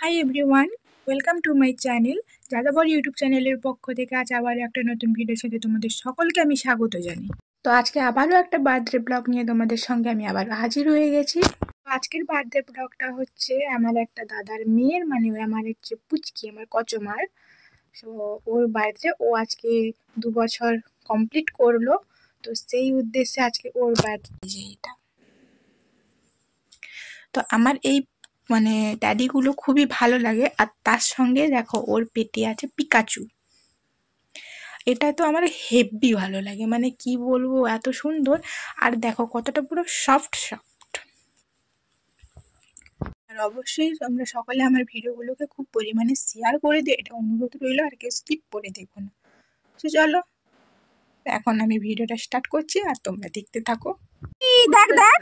Hi everyone, welcome to my channel. যাযাবর YouTube চ্যানেলের পক্ষ থেকে আজ আবারও একটা নতুন ভিডিওর সাথে তোমাদের সকলকে আমি স্বাগত জানাই। তো আজকে আবারও একটা বার্থডে ব্লগ নিয়ে তোমাদের সঙ্গে আমি আবার হাজির হয়ে গেছি। আজকের বার্থডে ব্লগটা হচ্ছে আমার একটা দাদার মেয়ের, মানে আমার হচ্ছে পুচকি, আমার কচমার। সো ওর বার্থডে, ও আজকে 2 বছর কমপ্লিট করলো। তো সেই উদ্দেশ্যে আজকে ওর বার্থডে এটা। তো আমার এই মানে ড্যাডিগুলো খুবই ভালো লাগে। আর তার সঙ্গে দেখো ওর পেটে আছে পিকাচু। এটা তো আমার হেভি ভালো লাগে, মানে কি বলবো, এত সুন্দর। আর দেখো কতটা পুরো সফট সফট। আর অবশ্যই তোমরা সকলে আমার ভিডিওগুলোকে খুব পরিমাণে শেয়ার করে দিও, এটা অনুরোধ রইল। আর কেউ স্কিপ করে দেখো না। তো চলো এখন আমি ভিডিওটা স্টার্ট করছি আর তোমরা দেখতে থাকো। দেখ দেখ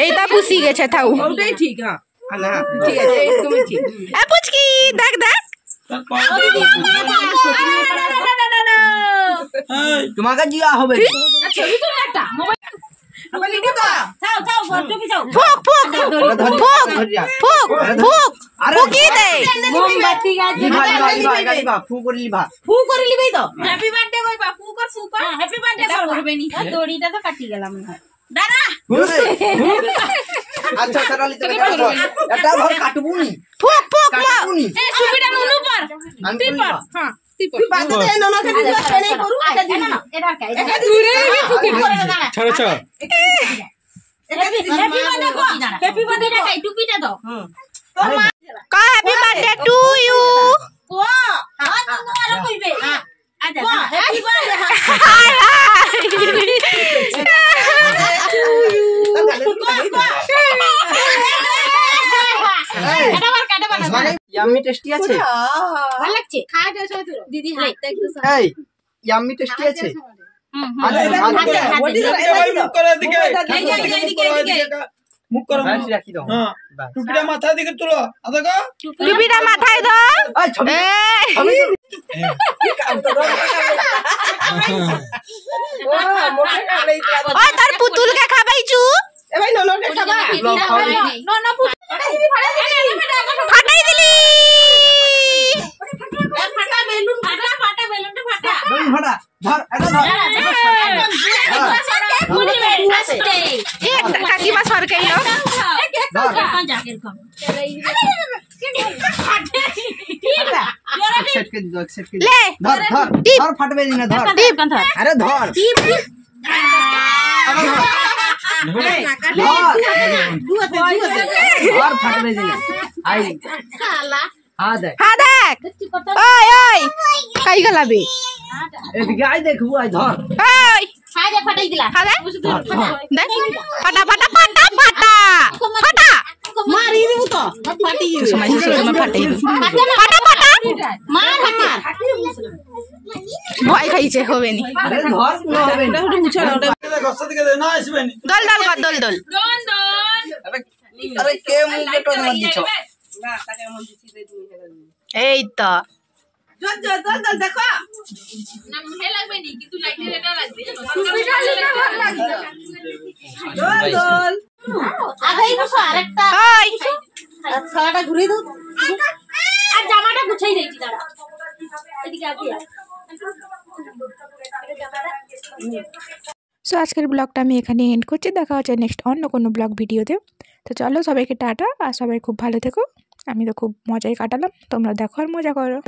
এইটা পুষি গেছে, থাও ঠিক। পুচকি দেখ দেখ, তোমাকে জিয়া হবে। ইয়াম্মি টেস্টি আছে, ভালো লাগছে খায় দেছো দিদি। হাতটা একটু এই ইয়াম্মি টেস্টি আছে। মুখ করো, রাখি দাও। টুপিটা মাথায় দিকে তুলো, আদাগো টুপিটা মাথায় দাও। এই ছবি ওই তার পুতুলকে খাবাইছু। এ ভাই ননকে খাবা, নন ফাটাই দিলি। ফাটা বেলুন, ফাটা বেলুনটা ফাটা। বেলুন ফাটা, ধর এটা ধর। কাকিমা সরকারি ফাটবে না, ধর আরে ধর ফাটবে না। কাই গলাবে এদিকে আই দেখবো, আই ধর ফাটাই দিলা। ফাটা ফাটা ফাটা ফাটা ফাটা মারি দিও তো ফাটি সময় ফাটাই ফাটা ফাটা মার ফাটা ভয় খাইছে, হবে নি। আরে ধর না, হবে না। দল দল কর, দল দল। আরে কে মুখে টোন মার দিছো? এই তো জল দেখো না, মুখে লাগবে নি কিন্তু লাইটে এটা লাগবে। টুপিটা লিটা ভালো লাগবে। জল আগাই বসো, আরেকটা ওই ছাড়াটা ঘুরে দাও আর জামাটা গুছাই দেইছি। দাঁড়া এদিকে আগিয়া। সো আজকের ব্লগটা আমি এখানে এন্ড করছি। দেখা হচ্ছে নেক্সট অন্য কোনো ব্লগ ভিডিওতে। তো চলো সবাইকে টাটা, আর সবাই খুব ভালো থেকো। আমি তো খুব মজাই কাটালাম, তোমরা দেখো আর মজা করো।